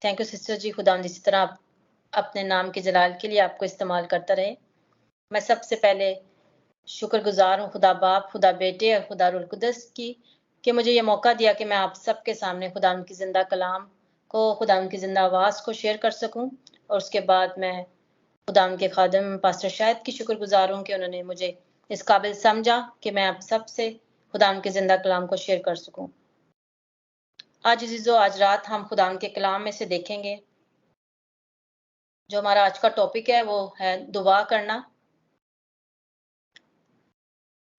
Thank you sister जी। खुदावंद इसी तरह आप अपने नाम के जलाल के लिए आपको इस्तेमाल करता रहे। मैं सबसे पहले शुक्रगुजार हूँ खुदा बाप, खुदा बेटे और खुदा रूह कुदस की कि मुझे ये मौका दिया कि मैं आप सबके सामने खुदावंद की जिंदा कलाम को, खुदावंद की जिंदा आवाज़ को शेयर कर सकूं। और उसके बाद मैं खुदावंद के खादिम पास्टर शाहिद की शुक्रगुजार हूँ कि उन्होंने मुझे इस काबिल समझा कि मैं आप सबसे खुदावंद के जिंदा कलाम को शेयर कर सकूं। आज अजीजों, आज रात हम खुदावंद के कलाम में से देखेंगे। जो हमारा आज का टॉपिक है वो है दुआ करना।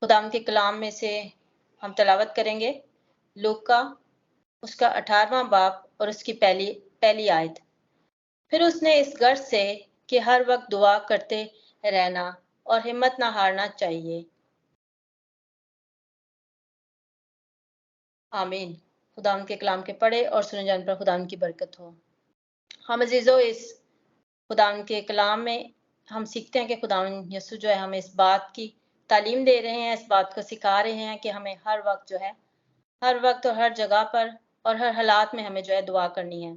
खुदावंद के कलाम में से हम तिलावत करेंगे लूका उसका 18वां बाब और उसकी पहली आयत। फिर उसने इस गर्ज से कि हर वक्त दुआ करते रहना और हिम्मत ना हारना चाहिए। आमीन। खुदावंद के कलाम के पढ़े और सुने जाने पर खुदावंद की बरकत हो। हम अजीजों, इस खुदावंद के कलाम में हम सीखते हैं कि खुदावंद यीशु जो है हमें इस बात की तालीम दे रहे हैं, इस बात को सिखा रहे हैं कि हमें हर वक्त जो है, हर वक्त और हर जगह पर और हर हालात में हमें जो है दुआ करनी है।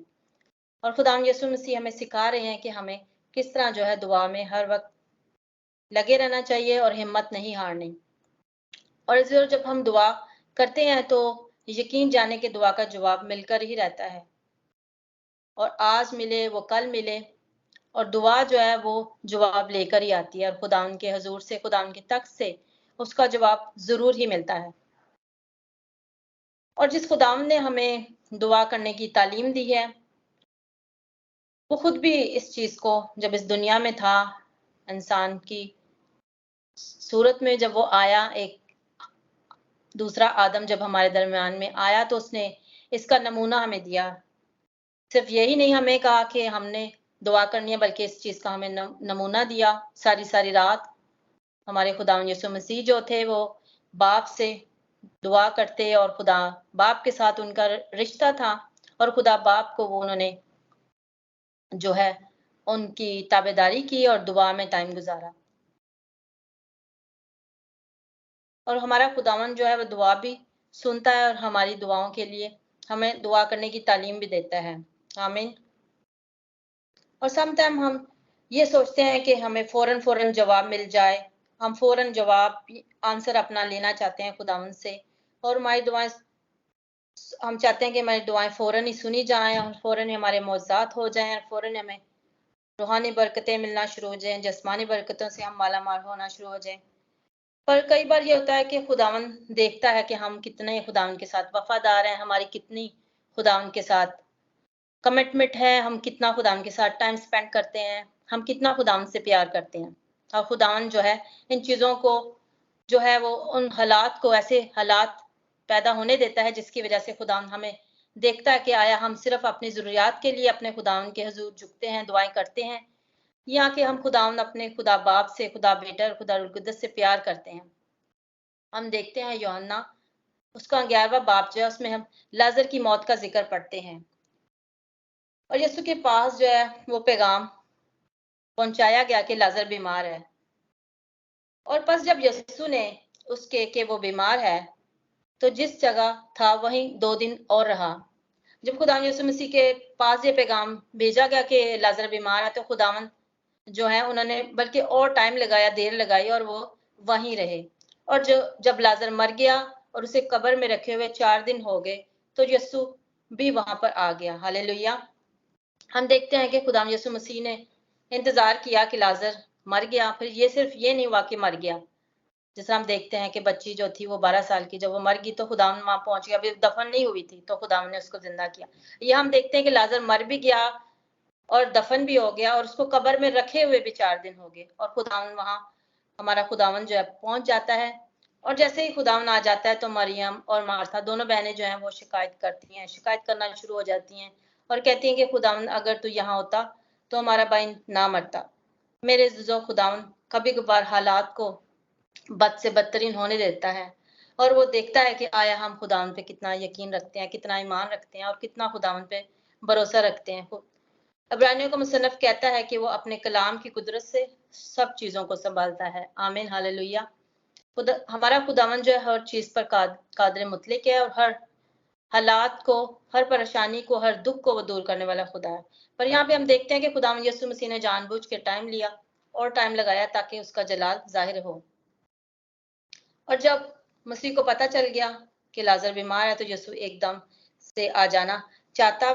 और खुदावंद यीशु मसीह हमें सिखा रहे हैं कि हमें किस तरह जो है दुआ में हर वक्त लगे रहना चाहिए और हिम्मत नहीं हारनी। और जब हम दुआ करते हैं तो यकीन जाने कि दुआ का जवाब मिलकर ही रहता है, और आज मिले वो कल मिले, और दुआ जो है वो जवाब लेकर ही आती है और खुदावंद के हजूर से, खुदावंद के तख्त से उसका जवाब जरूर ही मिलता है। और जिस खुदावंद ने हमें दुआ करने की तालीम दी है, वो खुद भी इस चीज को जब इस दुनिया में था, इंसान की सूरत में जब वो आया, एक दूसरा आदम जब हमारे दरमियान में आया तो उसने इसका नमूना हमें दिया। सिर्फ यही नहीं हमें कहा कि हमने दुआ करनी है, बल्कि इस चीज का हमें नमूना दिया। सारी सारी रात हमारे खुदावंद यीशु मसीह जो थे वो बाप से दुआ करते और खुदा बाप के साथ उनका रिश्ता था, और खुदा बाप को वो उन्होंने जो है उनकी ताबेदारी की और दुआ में टाइम गुजारा। और हमारा खुदावंद जो है वो दुआ भी सुनता है और हमारी दुआओं के लिए हमें दुआ करने की तालीम भी देता है। आमीन। और सम टाइम हम ये सोचते हैं कि हमें फौरन फौरन जवाब मिल जाए, हम फौरन जवाब आंसर अपना लेना चाहते हैं खुदावंद से, और हमारी दुआएं, हम चाहते हैं कि हमारी दुआएं फौरन ही सुनी जाएं और फौरन ही हमारे मौजूद हो जाएं और फौरन हमें रूहानी बरकतें मिलना शुरू हो जाएं, जिस्मानी बरकतों से हम माला माल होना शुरू हो जाएं। पर कई बार ये होता है कि खुदावंद देखता है कि हम कितने खुदावंद के साथ वफादार हैं, हमारी कितनी खुदावंद के साथ कमिटमेंट है, हम कितना खुदावंद के साथ टाइम स्पेंड करते हैं, हम कितना खुदावंद से प्यार करते हैं। और खुदावंद जो है इन चीज़ों को जो है वो उन हालात को, ऐसे हालात पैदा होने देता है जिसकी वजह से खुदावंद हमें देखता है कि आया हम सिर्फ अपनी ज़रूरियात के लिए अपने खुदावंद के हुजूर झुकते हैं, दुआएं करते हैं, या कि हम खुदावंद अपने खुदा बाप से, खुदा बेटा और खुदा रूह कुद्दस से प्यार करते हैं। हम देखते हैं यूहन्ना उसका 11वां बाब जो है उसमें हम लाजर की मौत का जिक्र पढ़ते हैं, और यीशु के पास जो है वो पैगाम पहुंचाया गया कि लाजर बीमार है। और बस जब यीशु ने उसके कि वो बीमार है तो जिस जगह था वहीं 2 दिन और रहा। जब खुदावंद यीशु मसीह के पास ये पैगाम भेजा गया कि लाजर बीमार है, तो खुदावंद जो है उन्होंने बल्कि और टाइम लगाया, देर लगाई, और वो वहीं रहे। और जो जब लाजर मर गया और उसे कब्र में रखे हुए 4 दिन हो गए, तो यीशु भी वहां पर आ गया। हालेलुया। हम देखते हैं कि खुदावंद यीशु मसीह ने इंतजार किया कि लाजर मर गया, फिर ये सिर्फ ये नहीं हुआ कि मर गया। जैसे हम देखते हैं कि बच्ची जो थी वो 12 साल की, जब वो मर गई तो खुदावंद वहां पहुंच गया, अभी दफन नहीं हुई थी तो खुदावंद ने उसको जिंदा किया। ये हम देखते हैं कि लाजर मर भी गया और दफन भी हो गया, और उसको कब्र में रखे हुए भी 4 दिन हो गए, और खुदावंद वहां, हमारा खुदावंद जो है पहुंच जाता है। और जैसे ही खुदावंद आ जाता है तो मरियम और मार्था दोनों बहनें जो हैं वो शिकायत करती हैं, शिकायत करना शुरू हो जाती हैं और कहती हैं कि खुदावंद अगर तू यहाँ होता तो हमारा भाई ना मरता। मेरे जो खुदावंद कभी कभार हालात को बद से बदतरीन होने देता है, और वो देखता है कि आया हम खुदावंद पे कितना यकीन रखते हैं, कितना ईमान रखते हैं और कितना खुदावंद पे भरोसा रखते हैं। इब्रानियों का मुसन्नफ कहता है कि वो अपने कलाम की कुदरत से सब चीजों को संभालता है। आमीन। हालेलुया। हमारा खुदावंद जो है हर चीज पर कादिर मुतलक है, और हालात को, हर परेशानी को, हर दुख को वो दूर करने वाला खुदा है। पर यहाँ पे हम देखते हैं कि खुदा यीशु मसीह ने जानबूझ के टाइम लिया और टाइम लगाया ताकि उसका जलाल जाहिर हो। और जब मसीह को पता चल गया कि लाजर बीमार है तो यीशु एकदम से आ जाना चाहता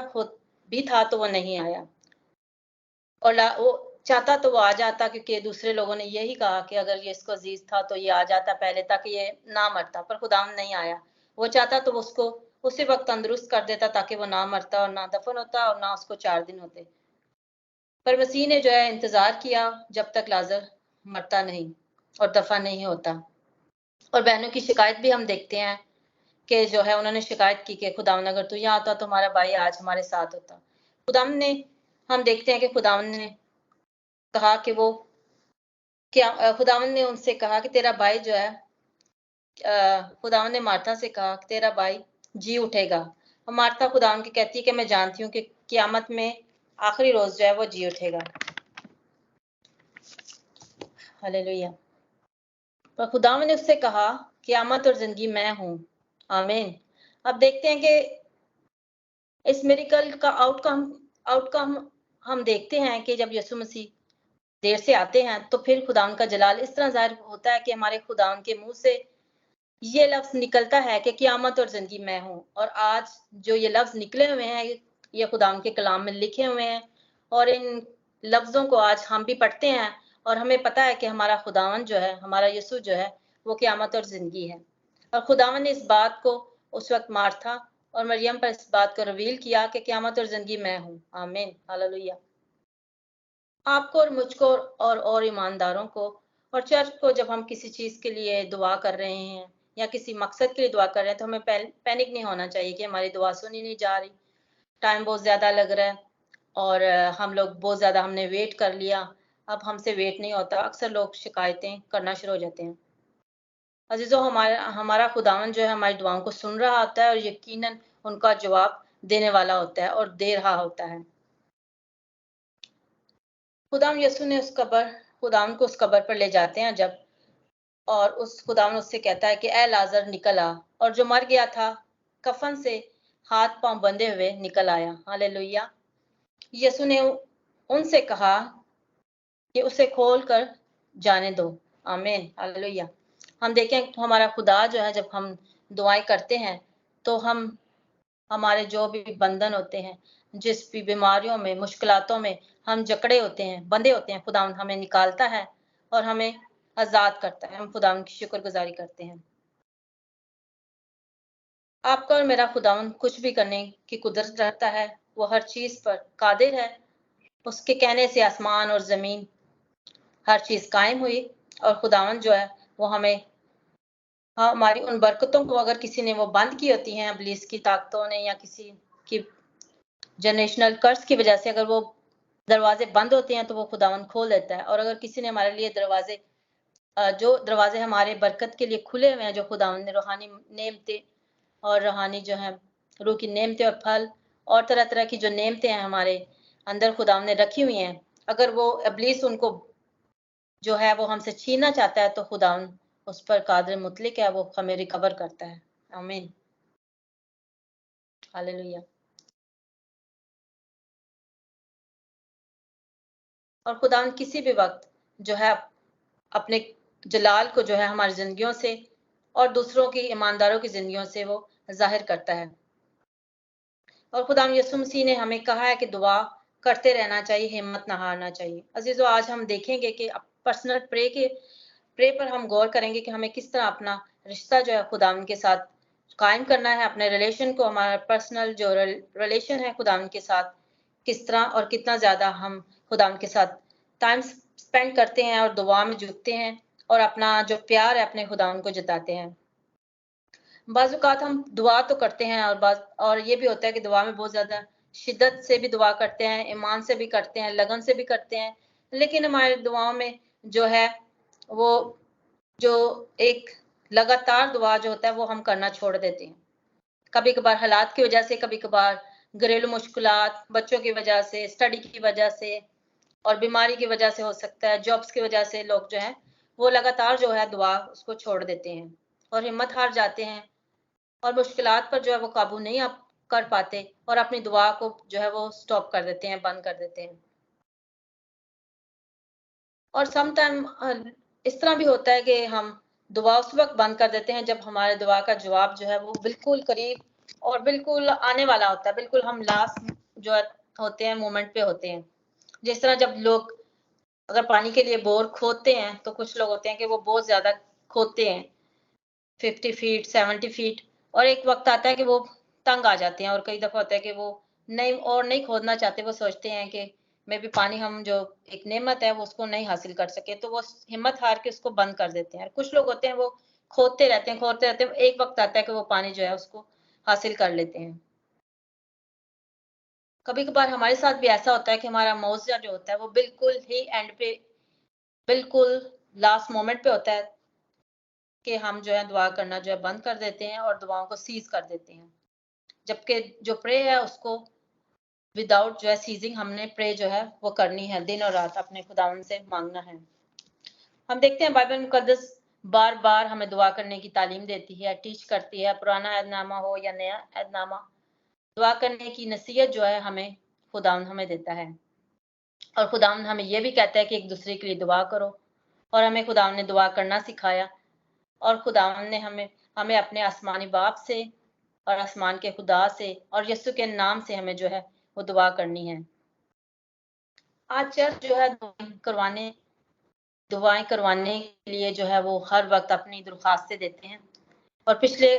भी था तो वो नहीं आया। और वो चाहता तो वो आ जाता, क्योंकि दूसरे लोगों ने यही कहा कि अगर ये इसको अजीज था तो ये आ जाता पहले ताकि ये ना मरता, पर खुदावंद नहीं आया। वो चाहता तो वो उसको उसी वक्त तंदुरुस्त कर देता ताकि वो ना मरता और ना दफन होता और ना उसको 4 दिन होते। पर मसीह ने जो है इंतजार किया जब तक लाजर मरता नहीं और दफन नहीं होता। और बहनों की शिकायत भी हम देखते हैं कि जो है उन्होंने शिकायत की कि खुदावंद अगर तू यहाँ आता तो हमारा भाई आज हमारे साथ होता। खुदावंद ने, हम देखते हैं कि खुदावंद ने कहा कि वो क्या, खुदावंद ने उनसे कहा कि तेरा भाई जो है, खुदावंद ने मार्था से कहा कि तेरा भाई जी उठेगा। और मार्था खुदावंद की कहती है कि मैं जानती हूँ कि क़यामत में आखिरी रोज जो है वो जी उठेगा। हालेलुया। पर खुदावंद ने उससे कहा क़यामत और जिंदगी मैं हूँ। आमीन। अब देखते हैं कि इस मिरेकल का आउटकम हम देखते हैं कि जब यीशु मसीह देर से आते हैं तो फिर खुदावंद का जलाल इस तरह जाहिर होता है कि हमारे खुदावंद के मुंह से ये लफ्ज निकलता है कि क़यामत और जिंदगी मैं हूँ। और आज जो ये लफ्ज निकले हुए हैं ये खुदावंद के कलाम में लिखे हुए हैं और इन लफ्जों को आज हम भी पढ़ते हैं और हमें पता है कि हमारा खुदावंद जो है, हमारा यीशु जो है, वो क़यामत और जिंदगी है। और खुदावंद ने इस बात को उस वक्त मार्था और मरियम पर इस बात को रिवील किया कि क़यामत और जिंदगी मैं हूँ। आमीन। हालेलुया। आपको और मुझको और ईमानदारों को और चर्च को जब हम किसी चीज के लिए दुआ कर रहे हैं या किसी मकसद के लिए दुआ कर रहे हैं तो हमें पैनिक नहीं होना चाहिए कि हमारी दुआ सुनी नहीं जा रही, टाइम बहुत ज्यादा लग रहा है और हम लोग बहुत ज्यादा हमने वेट कर लिया, अब हमसे वेट नहीं होता। अक्सर लोग शिकायतें करना शुरू हो जाते हैं। अजीजों, हमारा हमारा खुदावन जो है हमारी दुआओं को सुन रहा होता है और यकीनन उनका जवाब देने वाला होता है और दे रहा होता है। खुदाम यीशु ने खुदाम को उस कब्र पर ले जाते हैं जब, और उस खुदाम उससे कहता है कि ए लाजर निकल आ। और जो मर गया था कफन से हाथ पांव बंधे हुए निकल आया। हालेलुया। यीशु ने उनसे कहा कि उसे खोल कर जाने दो। आमीन। हालेलुया। हम देखें तो हमारा खुदा जो है, जब हम दुआएं करते हैं तो हम हमारे जो भी बंधन होते हैं, जिस भी बीमारियों में, मुश्किलातों में हम जकड़े होते हैं, बंधे होते हैं, खुदावंद हमें निकालता है और हमें आजाद करता है। हम खुदावंद की शुक्रगुजारी करते हैं। आपका और मेरा खुदावंद कुछ भी करने की कुदरत रखता है। वो हर चीज पर कादिर है। उसके कहने से आसमान और जमीन हर चीज कायम हुई। और खुदावंद जो है वो हमें, हाँ, हमारी उन बरकतों को अगर किसी ने वो बंद की होती हैं इब्लीस की ताकतों ने या किसी की जनरेशनल कर्स की वजह से, अगर वो दरवाजे बंद होते हैं तो वो खुदावन खोल देता है। और अगर किसी ने हमारे लिए दरवाजे, जो दरवाजे हमारे बरकत के लिए खुले हुए हैं, जो खुदावन ने रूहानी नेमतें और रूहानी जो है रूह की नेमतें और फल और तरह तरह की जो नेमतें हैं हमारे अंदर खुदावन ने रखी हुई हैं, अगर वो इब्लीस उनको जो है वो हमसे छीनना चाहता है तो खुदावन उस पर कादिर मुतलिक है, वो हमें रिकवर करता है। आमीन। हालेलुया। और खुदावन किसी भी वक्त जो है अपने जलाल को जो है हमारी जिंदगियों से और दूसरों की, ईमानदारों की जिंदगियों से वो जाहिर करता है। और खुदाम यीशु मसीह ने हमें कहा है कि दुआ करते रहना चाहिए, हिम्मत ना हारना चाहिए। अजीजों, आज हम देखेंगे कि पर्सनल प्रे पर हम गौर करेंगे कि हमें किस तरह अपना रिश्ता जो है खुदावन के साथ कायम करना है, अपने रिलेशन को, हमारा पर्सनल जो रिलेशन है खुदावन के साथ, किस तरह और कितना ज्यादा हम खुदावन के साथ टाइम स्पेंड करते हैं और दुआ में जुटते हैं और अपना जो प्यार है अपने खुदावन को जताते हैं। बाज़ औक़ात हम दुआ तो करते हैं और ये भी होता है कि दुआ में बहुत ज़्यादा शिद्दत से भी दुआ करते हैं, ईमान से भी करते हैं, लगन से भी करते हैं। लेकिन हमारी दुआओं में जो है वो जो एक लगातार दुआ जो होता है वो हम करना छोड़ देते हैं। कभी-कभार हालात की वज़ह से, कभी-कभार घरेलू मुश्किलात, बच्चों की वज़ह से, स्टडी की वज़ह से और बीमारी की वज़ह से हो सकता है, जॉब्स की वज़ह से लोग जो हैं वो लगातार जो है दुआ उसको छोड़ देते हैं और हिम्मत हार जाते हैं। और मुश्किलात पर जो है वो काबू नहीं आप कर पाते और अपनी दुआ को जो है वो स्टॉप कर देते हैं, बंद कर देते हैं। और सम टाइम इस तरह भी होता है कि हम दुआ उस वक़्त बंद कर देते हैं जब हमारे दुआ का जवाब जो है वो बिल्कुल करीब और बिल्कुल आने वाला होता है, बिल्कुल हम लास्ट जो है होते हैं मोमेंट पे होते हैं। जिस तरह जब लोग अगर पानी के लिए बोर खोदते हैं, तो कुछ लोग होते हैं कि वो बहुत ज़्यादा खोदते हैं, 50 फीट, 70 फीट और एक वक़्त आता है कि वो तंग आ जाते हैं और कई दफ़ा होता है कि वो नहीं खोदना चाहते, वो सोचते हैं कि मेबी पानी हम जो एक नेमत है वो उसको नहीं हासिल कर सके, तो वो हिम्मत हार के उसको बंद कर देते हैं। कुछ लोग होते हैं वो खोदते रहते हैं, एक वक़्त आता है कि वो पानी जो है उसको हासिल कर लेते हैं। कभी-कभार हमारे साथ भी ऐसा होता है कि हमारा मुआवज़ा जो होता है वो बिल्कुल ही एंड पे बिल्कुल लास्ट मोमेंट पे होता है कि हम जो है दुआ करना जो है बंद कर देते हैं और दुआओं को सीज़ कर देते हैं। जबकि जो प्रे है उसको विदाउट जो है सीजिंग हमने प्रे जो है वो करनी है, दिन और रात अपने खुदावंद से मांगना है। हम देखते हैं बाइबल मुकद्दस बार-बार हमें दुआ करने की तालीम देती है, टीच करती है, पुराना अहदनामा हो या नया अहदनामा, दुआ करने की नसीहत जो है हमें खुदावंद हमें देता है। और खुदावंद हमें ये भी कहता है कि एक दूसरे के लिए दुआ करो और हमें खुदावंद ने दुआ करना सिखाया और खुदावंद ने हमें हमें अपने आसमानी बाप से और आसमान के खुदा से और यीशु के नाम से हमें जो है वो दुआ करनी है। आज चर्च जो है दुआएं करवाने के लिए जो है वो हर वक्त अपनी दरख्वास्तें देते हैं और पिछले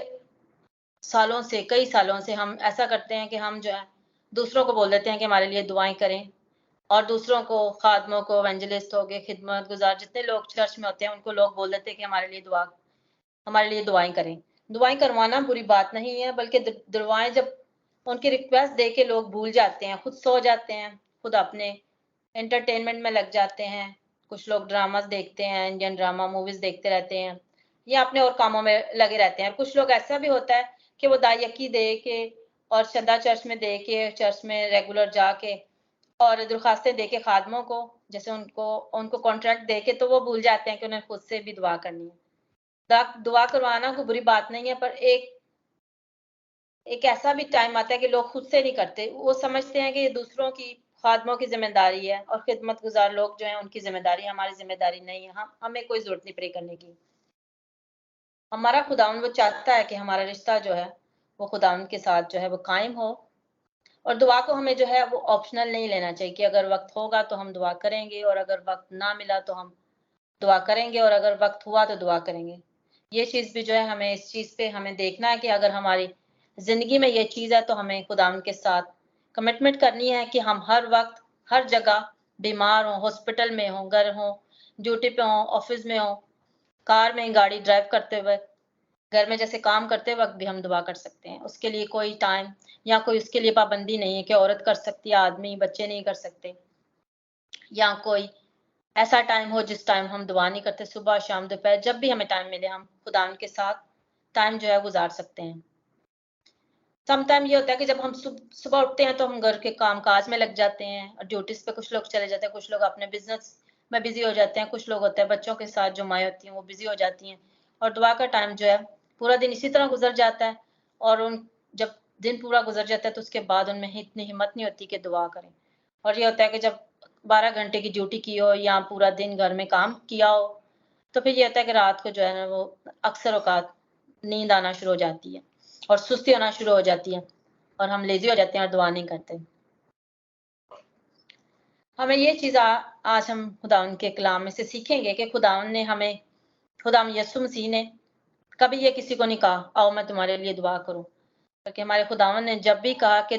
सालों से कई सालों से हम ऐसा करते हैं कि हम जो है दूसरों को बोल देते हैं कि हमारे लिए दुआएं करें और दूसरों को खादमों को एवेंजलिस्ट हो गए खिदमत गुजार जितने लोग चर्च में होते हैं उनको लोग बोल देते हैं कि हमारे लिए दुआएं करें। दुआएं करवाना बुरी बात नहीं है, बल्कि दुआएं जब उनकी रिक्वेस्ट दे के लोग भूल जाते हैं, खुद सो जाते हैं, खुद अपने एंटरटेनमेंट में लग जाते हैं। कुछ लोग ड्रामास देखते हैं, इंडियन ड्रामा मूवीज देखते रहते हैं या अपने और कामों में लगे रहते हैं। कुछ लोग ऐसा भी होता है कि वो दायकी दे के और चंदा चर्च में दे के चर्च में रेगुलर जाके और दरखास्तें दे के खादमों को जैसे उनको उनको कॉन्ट्रैक्ट दे के तो वो भूल जाते हैं कि उन्हें खुद से भी दुआ करनी है। दुआ करवाना कोई बुरी बात नहीं है, पर एक ऐसा भी टाइम आता है कि लोग खुद से नहीं करते। वो समझते हैं कि ये दूसरों की खादमों की ज़िम्मेदारी है और खिदमत गुज़ार लोग जो हैं उनकी ज़िम्मेदारी है, हमारी ज़िम्मेदारी नहीं है। हमें कोई ज़रूरत नहीं प्रे करने की। हमारा खुदावंद वो चाहता है कि हमारा रिश्ता जो है वो खुदावंद के साथ जो है वो कायम हो और दुआ को हमें जो है वो ऑप्शनल नहीं लेना चाहिए कि अगर वक़्त होगा तो हम दुआ करेंगे और अगर वक़्त ना मिला तो हम दुआ करेंगे और अगर वक़्त हुआ तो दुआ करेंगे। ये चीज़ भी जो है हमें इस चीज़ पे हमें देखना है कि अगर हमारी ज़िंदगी में ये चीज़ है तो हमें खुदावंद के साथ कमिटमेंट करनी है कि हम हर वक़्त, हर जगह बीमार हों, हॉस्पिटल में हों, घर हों, ड्यूटी पे हों, ऑफ़िस में हों, कार में गाड़ी ड्राइव करते वक़्त, घर में जैसे काम करते वक़्त भी हम दुआ कर सकते हैं। उसके लिए कोई टाइम या कोई उसके लिए पाबंदी नहीं है कि औरत कर सकती है, आदमी, बच्चे नहीं कर सकते या कोई ऐसा टाइम हो जिस टाइम हम दुआ नहीं करते, सुबह, शाम, दोपहर जब भी हमें टाइम मिले हम खुदावंद के साथ टाइम जो है गुज़ार सकते हैं। सम टाइम ये होता है कि जब हम सुबह उठते हैं तो हम घर के काम-काज में लग जाते हैं और ड्यूटीज़ पे कुछ लोग चले जाते हैं, कुछ लोग अपने बिज़नेस में बिज़ी हो जाते हैं, कुछ लोग होते हैं बच्चों के साथ जो माएँ होती हैं वो बिज़ी हो जाती हैं और दुआ का टाइम जो है पूरा दिन इसी तरह गुज़र जाता है और उन जब दिन पूरा गुज़र जाता है तो उसके बाद उनमें इतनी हिम्मत नहीं होती कि दुआ करें। और ये होता है कि जब 12 घंटे की ड्यूटी की हो या पूरा दिन घर में काम किया हो, तो फिर ये होता है कि रात को जो है ना वो अक्सर औक़ात नींद आना शुरू हो जाती है और सुस्ती होना शुरू हो जाती है और हम लेज़ी हो जाते हैं और दुआ नहीं करते। हमें ये चीज़ आज हम खुदावंद के कलाम में से सीखेंगे कि खुदावंद यीशु मसीह ने कभी ये किसी को नहीं कहा, आओ मैं तुम्हारे लिए दुआ करूँ। बल्कि हमारे खुदावंद ने जब भी कहा कि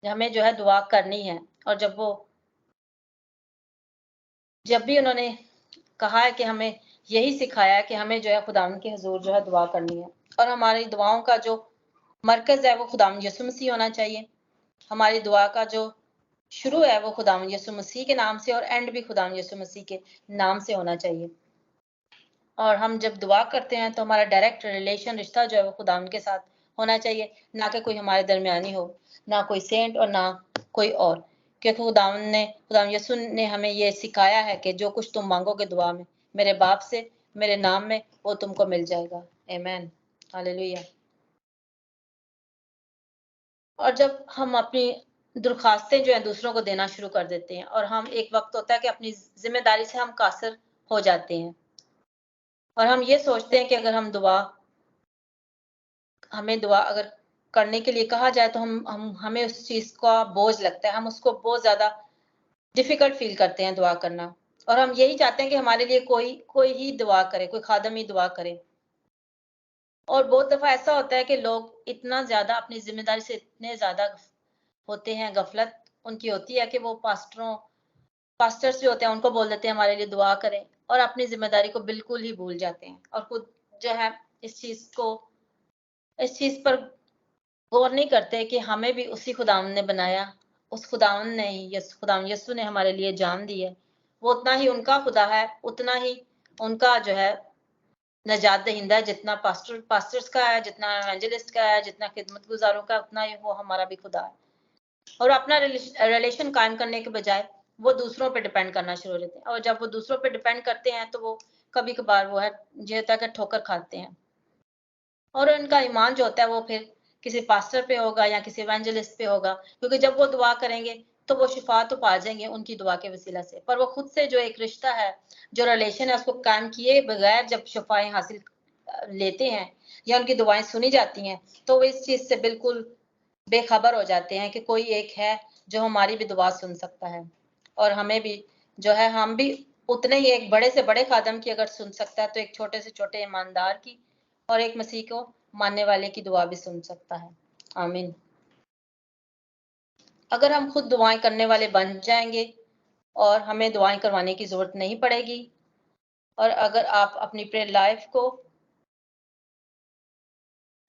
हमें जो है दुआ करनी है और जब भी उन्होंने कहा है कि हमें यही सिखाया है कि हमें जो है खुदावंद के हुज़ूर जो है दुआ करनी है और हमारी दुआओं का जो मरकज़ है वो खुदावंद यीशु मसीह होना चाहिए। हमारी दुआ का जो शुरू है वो खुदावंद यीशु मसीह के नाम से और एंड भी खुदावंद यीशु मसीह के नाम से होना चाहिए। और हम जब दुआ करते हैं तो हमारा डायरेक्ट रिश्ता जो है वो खुदावंद के साथ होना चाहिए, ना कि कोई हमारे दरमियानी हो, ना कोई सेंट और ना कोई और। क्योंकि खुदावंद यीशु ने हमें ये सिखाया है कि जो कुछ तुम मांगोगे दुआ में मेरे बाप से, मेरे नाम में, वो तुमको मिल जाएगा। आमीन। हालेलुया। और जब हम अपनी दरख्वास्तें जो है दूसरों को देना शुरू कर देते हैं और हम एक वक्त होता है कि अपनी जिम्मेदारी से हम कासिर हो जाते हैं और हम ये सोचते हैं कि अगर हमें दुआ अगर करने के लिए कहा जाए तो हमें उस चीज का बोझ लगता है, हम उसको बहुत ज्यादा डिफिकल्ट फील करते हैं दुआ करना। और हम यही चाहते हैं कि हमारे लिए कोई कोई ही दुआ करे, कोई खादम ही दुआ करे। और बहुत दफा ऐसा होता है कि लोग इतना ज्यादा अपनी जिम्मेदारी से इतने ज्यादा होते हैं, गफलत उनकी होती है कि वो पास्टर्स जो होते हैं उनको बोल देते हैं हमारे लिए दुआ करें और अपनी जिम्मेदारी को बिल्कुल ही भूल जाते हैं और खुद जो है इस चीज पर गौर नहीं करते कि हमें भी उसी खुदावंद ने बनाया, उस खुदावंद ने ही खुदावंद यीशु ने हमारे लिए जान दी है। वो उतना ही उनका खुदा है, उतना ही उनका जो है नजात दहिंदा है, जितना पास्टर्स का है, जितना एवेंजलिस्ट का है, जितना खिदमत गुजारों का, उतना ही वो हमारा भी खुदा है। और अपना रिलेशन कायम करने के बजाय वो दूसरों पे डिपेंड करना शुरू हो जाते हैं और जब वो दूसरों पे डिपेंड करते हैं तो वो कभी कभार वो है जो तक ठोकर खाते हैं और उनका ईमान जो होता है वो फिर किसी पास्टर पे होगा या किसी एवेंजलिस्ट पे होगा, क्योंकि जब वो दुआ करेंगे तो वो शिफा तो पा जाएंगे उनकी दुआ के वसीला से, पर वो खुद से जो एक रिश्ता है, जो रिलेशन है, उसको कायम किए बगैर जब शिफाएं हासिल लेते हैं या उनकी दुआएं सुनी जाती हैं तो वो इस चीज से बिल्कुल बेखबर हो जाते हैं कि कोई एक है जो हमारी भी दुआ सुन सकता है और हमें भी जो है हम भी उतने ही एक बड़े से बड़े खादम की अगर सुन सकता है तो एक छोटे से छोटे ईमानदार की और एक मसीह को मानने वाले की दुआ भी सुन सकता है। आमीन। अगर हम खुद दुआएं करने वाले बन जाएंगे और हमें दुआएं करवाने की जरूरत नहीं पड़ेगी और अगर आप अपनी प्रेयर लाइफ को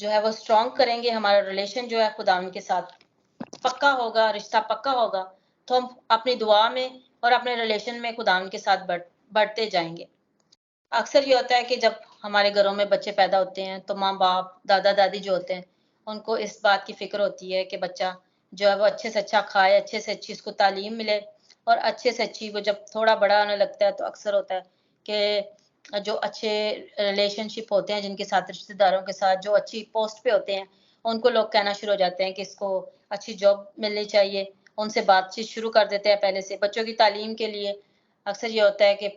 जो है वो स्ट्रॉन्ग करेंगे, हमारा रिलेशन जो है खुदावंद के साथ पक्का होगा, रिश्ता पक्का होगा, तो हम अपनी दुआ में और अपने रिलेशन में खुदावंद के साथ बढ़ते जाएंगे। अक्सर ये होता है कि जब हमारे घरों में बच्चे पैदा होते हैं तो माँ बाप, दादा दादी जो होते हैं उनको इस बात की फिक्र होती है कि बच्चा जो है वो अच्छे से अच्छा खाए, अच्छे से अच्छी उसको तालीम मिले और अच्छे से अच्छी वो जब थोड़ा बड़ा होने लगता है तो अक्सर होता है कि जो अच्छे रिलेशनशिप होते हैं जिनके साथ, रिश्तेदारों के साथ जो अच्छी पोस्ट पे होते हैं, उनको लोग कहना शुरू हो जाते हैं कि इसको अच्छी जॉब मिलनी चाहिए, उनसे बातचीत शुरू कर देते हैं पहले से बच्चों की तालीम के लिए। अक्सर ये होता है कि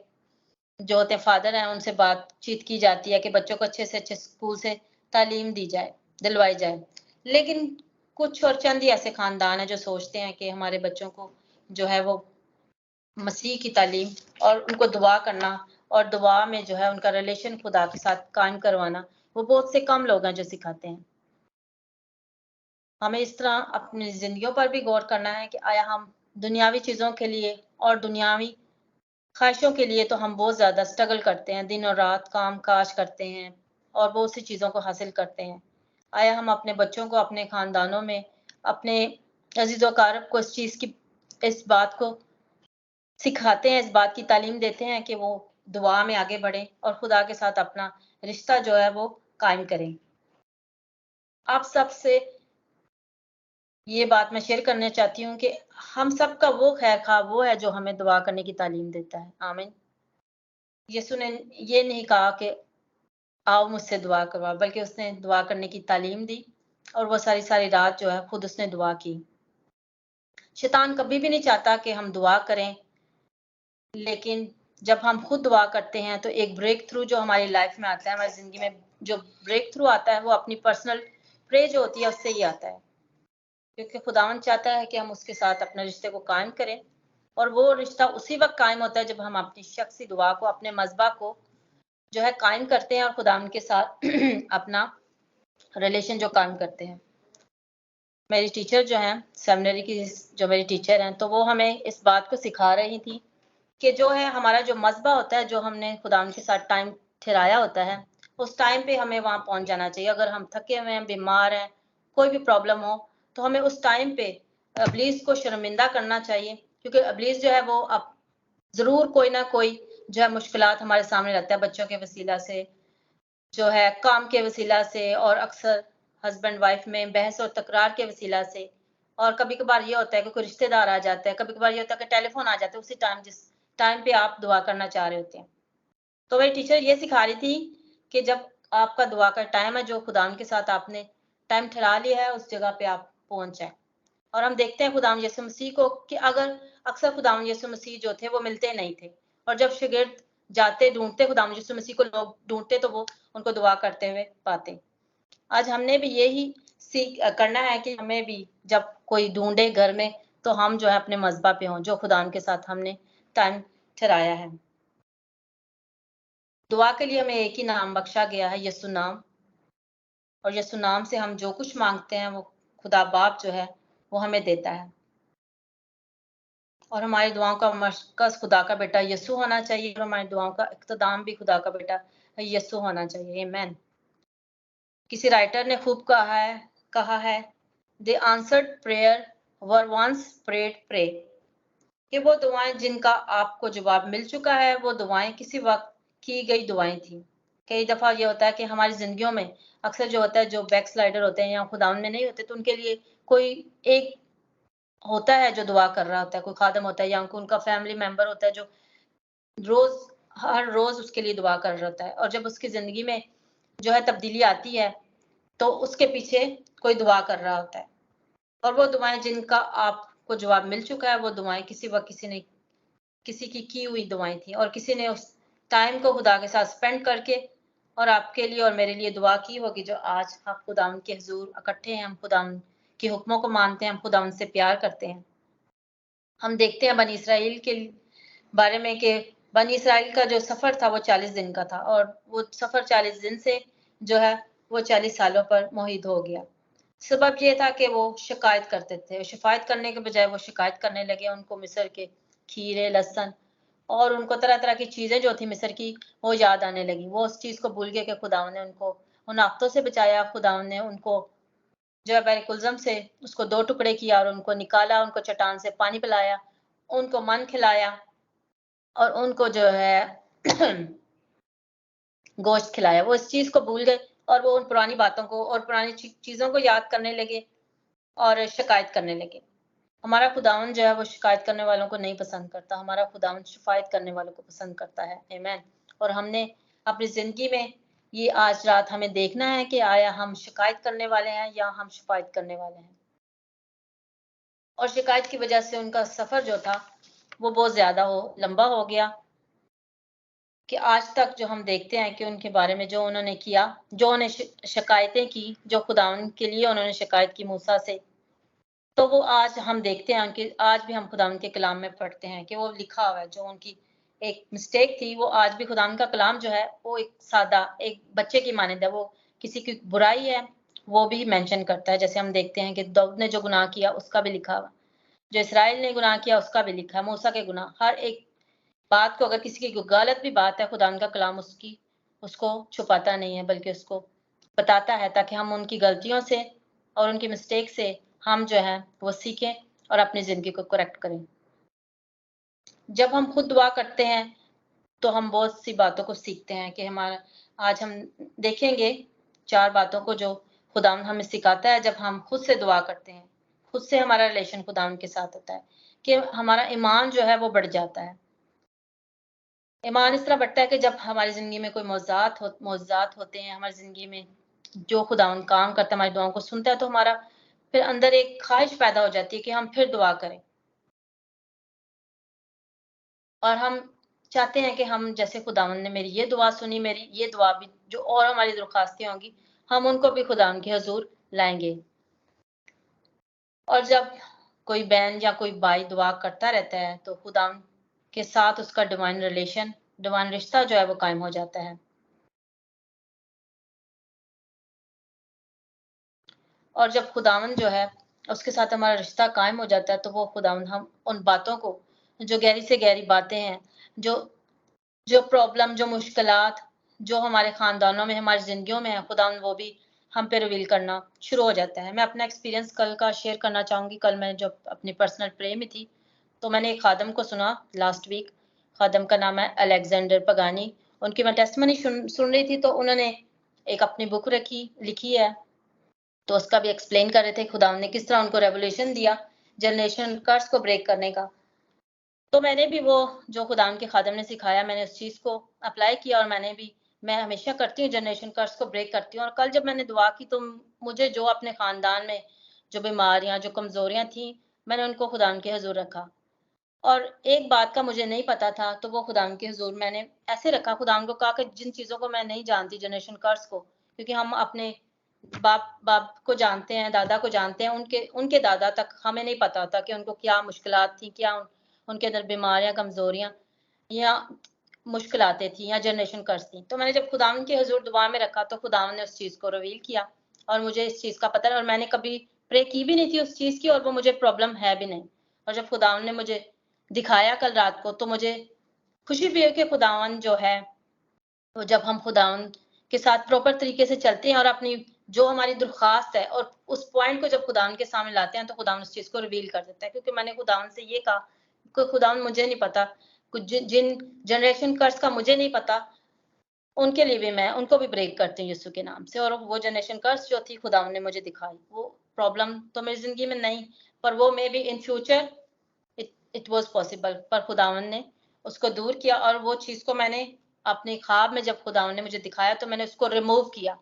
जो होते हैं फादर हैं उनसे बातचीत की जाती है कि बच्चों को अच्छे से अच्छे स्कूल से तालीम दी जाए, दिलवाई जाए। लेकिन कुछ और चंद ही ऐसे खानदान हैं जो सोचते हैं कि हमारे बच्चों को जो है वो मसीह की तालीम और उनको दुआ करना और दुआ में जो है उनका रिलेशन खुदा के साथ कायम करवाना, वो बहुत से कम लोग हैं जो सिखाते हैं। हमें इस तरह अपनी जिंदगियों पर भी गौर करना है कि आया हम दुनियावी चीजों के लिए और दुनियावी ख्वाहिशों के लिए तो हम बहुत ज़्यादा स्ट्रगल करते हैं, दिन और रात काम-काज करते हैं और बहुत सी चीज़ों को हासिल करते हैं। आया हम अपने बच्चों को, अपने ख़ानदानों में, अपने अज़ीज़-ओ-अक़ारिब को इस बात को सिखाते हैं, इस बात की तालीम देते हैं कि वो दुआ में आगे बढ़ें और खुदा के साथ अपना रिश्ता जो है वो कायम करें। आप सबसे ये बात मैं शेयर करना चाहती हूँ कि हम सबका वो ख़ैर-ख़्वाह वो है जो हमें दुआ करने की तालीम देता है। आमीन। यीशु ने ये नहीं कहा कि आओ मुझसे दुआ करवाओ, बल्कि उसने दुआ करने की तालीम दी और वो सारी-सारी रात जो है खुद उसने दुआ की। शैतान कभी भी नहीं चाहता कि हम दुआ करें, लेकिन जब हम खुद दुआ करते हैं तो एक ब्रेक थ्रू जो हमारी लाइफ में आता है, हमारी ज़िंदगी में जो ब्रेक थ्रू आता है वो अपनी पर्सनल प्रे जो होती है उससे ही आता है। क्योंकि खुदावंद चाहता है कि हम उसके साथ अपने रिश्ते को कायम करें और वो रिश्ता उसी वक़्त कायम होता है जब हम अपनी शख़्सी दुआ को, अपने मज़बा को जो है कायम करते हैं और खुदावंद के साथ अपना रिलेशन जो कायम करते हैं। मेरी टीचर जो हैं, सेमिनरी की जो मेरी टीचर हैं, तो वो हमें इस बात को सिखा रही थी कि जो है हमारा जो मज़बा होता है, जो हमने खुदावंद के साथ टाइम ठहराया होता है, उस टाइम पे हमें वहाँ पहुँच जाना चाहिए। अगर हम थके हुए हैं, बीमार हैं, कोई भी प्रॉब्लम हो, तो हमें उस टाइम पे इब्लीस को शर्मिंदा करना चाहिए, क्योंकि इब्लीस जो है वो अब ज़रूर कोई ना कोई जो है मुश्किलात हमारे सामने रखता है, बच्चों के वसीला से, जो है काम के वसीला से और अक्सर हस्बैंड वाइफ में बहस और तकरार के वसीला से। और कभी-कभार ये होता है कि कोई रिश्तेदार आ जाता है, कभी-कभार ये होता है कि टेलीफ़ोन आ जाता है उसी टाइम जिस टाइम पे आप दुआ करना चाह रहे होते हैं। तो मेरी टीचर ये सिखा रही थी कि जब आपका दुआ का टाइम है, जो खुदावंद के साथ आपने टाइम ठहरा लिया है, उस जगह पे आप पहुंचाए। और हम देखते हैं खुदावंद यीशु मसीह को कि अगर अक्सर खुदावंद यीशु मसीह जो थे वो मिलते नहीं थे, और जब शागिर्द जाते ढूंढते खुदावंद यीशु मसीह को, लोग ढूंढते तो वो उनको दुआ करते हुए पाते। आज हमने भी यही सीख करना है कि हमें भी जब कोई ढूंढे घर में, तो हम जो है अपने मज़बा पे हों, जो खुदावंद के साथ हमने टाइम ठहराया है। दुआ के लिए हमें एक ही नाम बख्शा गया है, यीशु नाम। और यीशु नाम से हम जो कुछ मांगते हैं वो खुदा बाप जो है वो हमें देता है। और हमारी दुआओं का मरकज़ खुदा का बेटा यीशु होना चाहिए, और हमारी दुआओं का इख्तिताम भी खुदा का बेटा यीशु होना चाहिए। आमीन। किसी राइटर ने खूब कहा है the answered prayer were once prayed pray, कि वो दुआएं जिनका आपको जवाब मिल चुका है वो दुआएं किसी वक्त की गई दुआएं थी। कई दफा ये होता है कि हमारी जिंदगियों में अक्सर जो होता है, जो बैक स्लाइडर होते हैं या खुदावंद में नहीं होते, तो उनके लिए कोई एक होता है जो दुआ कर रहा होता है, कोई खादम होता है या उनका फैमिली मेंबर होता है जो रोज हर रोज उसके लिए दुआ कर रहा होता है। और जब उसकी जिंदगी में जो है तब्दीली आती है, तो उसके पीछे कोई दुआ कर रहा होता है। और वो दुआएं जिनका आपको जवाब मिल चुका है, वो दुआएं किसी वक्त किसी की हुई दुआएं थी, और किसी ने उस टाइम को खुदा के साथ स्पेंड करके और आपके लिए और मेरे लिए दुआ की होगी, जो आज हम खुदावंद के हुजूर इकट्ठे हैं, हम खुदावंद के हुक्मों को मानते हैं, हम खुदावंद से प्यार करते हैं। हम देखते हैं बनी इसराइल के बारे में कि बनी इसराइल का जो सफर था वो 40 दिन का था, और वो सफर 40 दिन से जो है वो 40 सालों पर मोहित हो गया। सबब ये था कि वो शिकायत करते थे, शिफायत करने के बजाय वो शिकायत करने लगे। उनको मिस्र के खीरे, लहसुन और उनको तरह तरह की चीजें जो थी मिस्र की, वो याद आने लगी। वो उस चीज को भूल गए कि खुदावंद ने उनको उन आफतों से बचाया। खुदावंद ने उनको जो है बैरिकुलजम से उसको 2 टुकड़े किया और उनको निकाला, उनको चट्टान से पानी पिलाया, उनको मन खिलाया और उनको जो है गोश्त खिलाया। वो इस चीज को भूल गए और वो उन पुरानी बातों को और पुरानी चीजों को याद करने लगे और शिकायत करने लगे। हमारा खुदावंद जो है वो शिकायत करने वालों को नहीं पसंद करता, हमारा खुदावंद शिफायत करने वालों को पसंद करता है। आमीन। और हमने अपनी जिंदगी में ये आज रात हमें देखना है कि आया हम शिकायत करने वाले हैं या हम शिफायत करने वाले हैं। और शिकायत की वजह से उनका सफर जो था वो बहुत ज्यादा लंबा हो गया, कि आज तक जो हम देखते हैं कि उनके बारे में जो उन्होंने किया, जो उन्हें शिकायतें की, जो खुदावंद के लिए उन्होंने शिकायत की मूसा से, तो वो आज हम देखते हैं उनके, आज भी हम खुदावंद के कलाम में पढ़ते हैं कि वो लिखा हुआ है। जो उनकी एक मिस्टेक थी, वो आज भी खुदावंद का कलाम जो है वो एक सादा एक बच्चे की मानंद है। वो किसी की बुराई है वो भी मेंशन करता है। जैसे हम देखते हैं कि दाऊद ने जो गुनाह किया उसका भी लिखा हुआ, जो इसराइल ने गुनाह किया उसका भी लिखा है, मूसा के गुनाह, हर एक बात को, अगर किसी की गलत भी बात है, खुदावंद का कलाम उसको छुपाता नहीं है, बल्कि उसको बताता है, ताकि हम उनकी गलतियों से और उनकी मिस्टेक से हम जो है वो सीखें और अपनी जिंदगी को करेक्ट करें। जब हम खुद दुआ करते हैं तो हम बहुत सी बातों को सीखते हैं कि हमारा, आज हम देखेंगे 4 बातों को जो खुदावंद हमें सिखाता है जब हम खुद से दुआ करते हैं। खुद से हमारा रिलेशन खुदावंद के साथ होता है कि हमारा ईमान जो है वो बढ़ जाता है। ईमान इस तरह बढ़ता है कि जब हमारी ज़िंदगी में कोई मौज़ात होते हैं, हमारी ज़िंदगी में जो खुदावंद काम करता है, हमारी दुआओं को सुनता है, तो हमारा फिर अंदर एक ख़्वाहिश पैदा हो जाती है कि हम फिर दुआ करें। और हम चाहते हैं कि हम, जैसे खुदावंद ने मेरी ये दुआ सुनी, मेरी ये दुआ भी जो और हमारी दरख्वास्तें होंगी, हम उनको भी खुदावंद के हुज़ूर लाएँगे। और जब कोई बहन या कोई भाई दुआ करता रहता है, तो खुदावंद के साथ उसका डिवाइन रिश्ता जो है वो कायम हो जाता है। और जब खुदावंद जो है उसके साथ हमारा रिश्ता कायम हो जाता है, तो वो खुदावंद हम उन बातों को, जो गहरी से गहरी बातें हैं, जो जो प्रॉब्लम, जो मुश्किलात जो हमारे खानदानों में, हमारी जिंदगियों में है, खुदावंद वो भी हम पे रिवील करना शुरू हो जाता है। मैं अपना एक्सपीरियंस कल का शेयर करना चाहूंगी। कल मैं जब अपनी पर्सनल प्रे में थी, तो मैंने एक खादम को सुना लास्ट वीक। खादम का नाम है अलेक्जेंडर पगानी। उनकी मैं टेस्टमनी सुन रही थी, तो उन्होंने एक अपनी बुक लिखी है, तो उसका भी एक्सप्लेन कर रहे थे खुदावंद ने किस तरह उनको रेवोल्यूशन दिया जनरेशन कर्स को ब्रेक करने का। तो मैंने भी वो जो खुदावंद के खादम ने सिखाया, मैंने उस चीज़ को अप्लाई किया, और मैं हमेशा करती हूँ, जनरेशन कर्स को ब्रेक करती हूँ। और कल जब मैंने दुआ की, तो मुझे जो अपने खानदान में जो बीमारियां, जो कमजोरियां थी, मैंने उनको खुदा के हुजूर रखा। और एक बात का मुझे नहीं पता था, तो वो खुदा के हुजूर मैंने ऐसे रखा, खुदा को कहा कि जिन चीज़ों को मैं नहीं जानती, जनरेशन कर्स को, क्योंकि हम अपने बाप बाप को जानते हैं, दादा को जानते हैं, उनके उनके दादा तक हमें नहीं पता होता कि उनको क्या मुश्किलात थी, क्या उनके अंदर बीमारियां, कमजोरियां या मुश्किलातें थी या जनरेशन कर्स थी। तो मैंने जब खुदा के हुजूर दुआ में रखा, तो खुदा ने उस चीज़ को रिवील किया और मुझे इस चीज़ का पता है, और मैंने कभी प्रे की भी नहीं थी उस चीज़ की, और वो मुझे प्रॉब्लम है भी नहीं। और जब खुदा ने मुझे दिखाया कल रात को, तो मुझे खुशी भी है कि खुदावन जो है, तो जब हम खुदावन के साथ प्रॉपर तरीके से चलते हैं और अपनी जो हमारी दरख्वास्त है और उस पॉइंट को जब खुदावन के सामने लाते हैं, तो खुदावन उस चीज़ को रिवील कर देता है। क्योंकि मैंने खुदावन से ये कहा कि खुदावन मुझे नहीं पता, कुछ जिन जनरेशन कर्स का मुझे नहीं पता, उनके लिए भी मैं उनको भी ब्रेक करती हूँ यीशु के नाम से। और वो जनरेशन कर्स जो थी, खुदावन ने मुझे दिखाई। वो प्रॉब्लम तो मेरी ज़िंदगी में नहीं, पर वो may be in future it was possible, पर खुदावन ने उसको दूर किया। और वो चीज़ को मैंने अपने ख्वाब में जब खुदावन ने मुझे दिखाया, तो मैंने उसको रिमूव किया।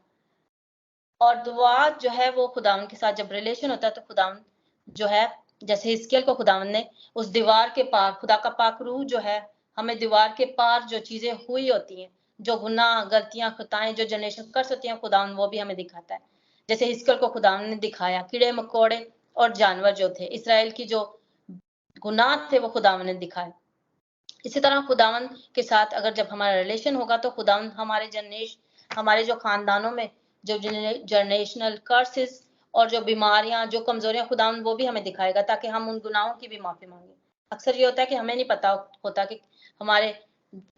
और दुआ जो है, वो खुदावन के साथ जब रिलेशन होता है, तो खुदावन जो है, जैसे हिजकिय्याह को खुदावन ने उस दीवार के पार, खुदा का पाक रूह जो है, हमें दीवार के पार जो चीज़ें हुई होती हैं, जो गुनाह, गलतियाँ, खताएँ, जो जनरेशन कर्स होती हैं, खुदावन वो भी हमें दिखाता है। जैसे हिजकिय्याह को खुदावन ने दिखाया, कीड़े-मकोड़े और जानवर जो थे, इस्राएल की जो गुनाह थे, वो खुदावन ने दिखाए। इसी तरह खुदावन के साथ अगर जब हमारा रिलेशन होगा, तो खुदावन हमारे जो खानदानों में जो जनरेशनल कर्सेस और जो बीमारियां, जो कमजोरियां, खुदावन वो भी हमें दिखाएगा, ताकि हम उन गुनाहों की भी माफी मांगे। अक्सर ये होता है कि हमें नहीं पता होता कि हमारे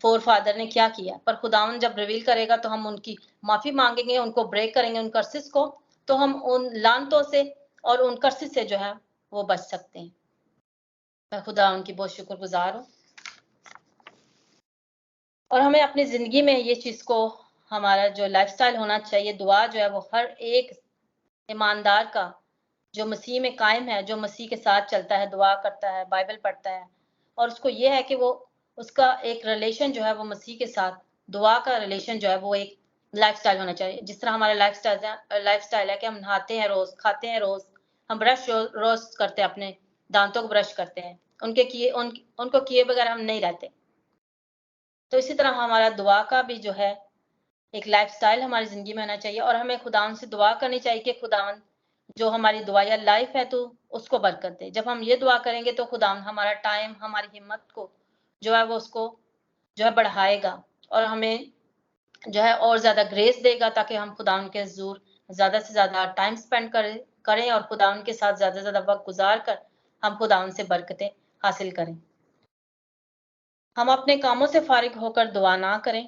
फोर फादर ने क्या किया, पर खुदावन जब रिवील करेगा, तो हम उनकी माफी मांगेंगे, उनको ब्रेक करेंगे, उन कर्सेस को, तो हम उन लानतों से और उन कर्सेस से जो है वो बच सकते हैं। मैं खुदा उनकी बहुत शुक्रगुजार हूँ। और हमें अपनी ज़िंदगी में ये चीज़ को, हमारा जो लाइफ़स्टाइल होना चाहिए, दुआ जो है वो हर एक ईमानदार का, जो मसीह में कायम है, जो मसीह के साथ चलता है, दुआ करता है, बाइबल पढ़ता है, और उसको ये है कि वो उसका एक रिलेशन जो है वो मसीह के साथ, दुआ का रिलेशन जो है वो एक लाइफ़स्टाइल होना चाहिए। जिस तरह हमारा लाइफ़स्टाइल है कि हम नहाते हैं रोज़, खाते हैं रोज़, हम ब्रश रोज़ करते हैं, अपने दांतों को ब्रश करते हैं, उनको किए बगैर हम नहीं रहते। तो इसी तरह हमारा दुआ का भी जो है एक लाइफ़स्टाइल हमारी ज़िंदगी में होना चाहिए, और हमें खुदावन से दुआ करनी चाहिए कि खुदावन जो हमारी दुआ या लाइफ़ है, तो उसको बरकत दे। जब हम ये दुआ करेंगे, तो खुदावन हमारा टाइम, हमारी हिम्मत को जो है वो उसको जो है बढ़ाएगा, और हमें जो है और ज़्यादा ग्रेस देगा, ताकि हम खुदावन के हुज़ूर ज़्यादा से ज़्यादा टाइम स्पेंड करें और खुदावन के साथ ज़्यादा से ज़्यादा वक़्त गुज़ार कर हम खुदावन से बरकतें हासिल करें। हम अपने कामों से फ़ारिग होकर दुआ ना करें,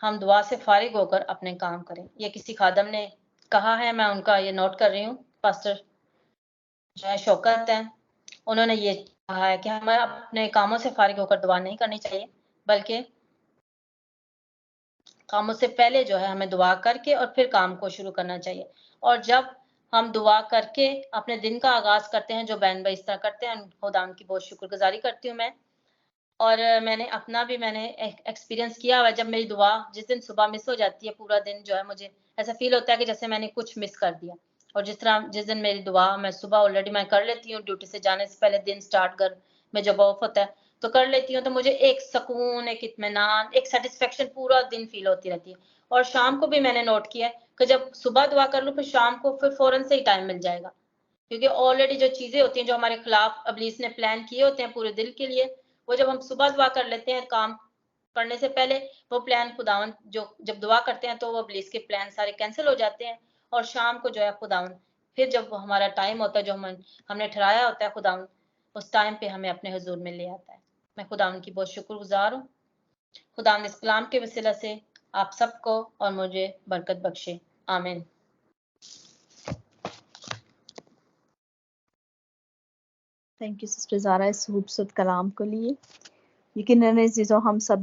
हम दुआ से फ़ारिग होकर अपने काम करें। ये किसी खादम ने कहा है, मैं उनका ये नोट कर रही हूँ, पास्टर जो है शौकत हैं, उन्होंने ये कहा है कि हमें अपने कामों से फ़ारिग होकर दुआ नहीं करनी चाहिए, बल्कि कामों से पहले जो है हमें दुआ करके और फिर काम को शुरू करना चाहिए। और जब हम दुआ करके अपने दिन का आगाज़ करते हैं, जो बहन भाई इस तरह करते हैं, खुदा की बहुत शुक्रगुज़ारी करती हूँ मैं। और मैंने एक्सपीरियंस किया हुआ है, जब मेरी दुआ जिस दिन सुबह मिस हो जाती है, पूरा दिन जो है मुझे ऐसा फ़ील होता है कि जैसे मैंने कुछ मिस कर दिया। और जिस दिन मेरी दुआ मैं सुबह ऑलरेडी मैं कर लेती हूँ, ड्यूटी से जाने से पहले दिन स्टार्ट घर में जब ऑफ होता है, तो कर लेती हूँ, तो मुझे एक सुकून, एक इत्मीनान, एक सैटिस्फैक्शन पूरा दिन फ़ील होती रहती है। और शाम को भी मैंने नोट किया है कि जब सुबह दुआ कर लूँ, फिर शाम को फिर फ़ौरन से ही टाइम मिल जाएगा। क्योंकि ऑलरेडी जो चीज़ें होती हैं, जो हमारे खिलाफ इब्लीस ने प्लान किए होते हैं पूरे दिन के लिए, वो जब हम सुबह दुआ कर लेते हैं काम करने से पहले, वो प्लान खुदावन जो जब दुआ करते हैं, तो वो इब्लीस के प्लान सारे कैंसिल हो जाते हैं। और शाम को जो है खुदावन फिर जब हमारा टाइम होता है, जो हमने ठहराया होता है, खुदावन उस टाइम पे हमें अपने हुजूर में ले आता है। मैं खुदावन की बहुत शुक्रगुजार हूँ। खुदावन इस कलाम के वसीला से आप सबको और मुझे बरकत बख्शे। आमीन। थैंक यू सिस्टर ज़ारा इस खूबसूरत कलाम के लिए। यकीनन अज़ीज़ों, हम सब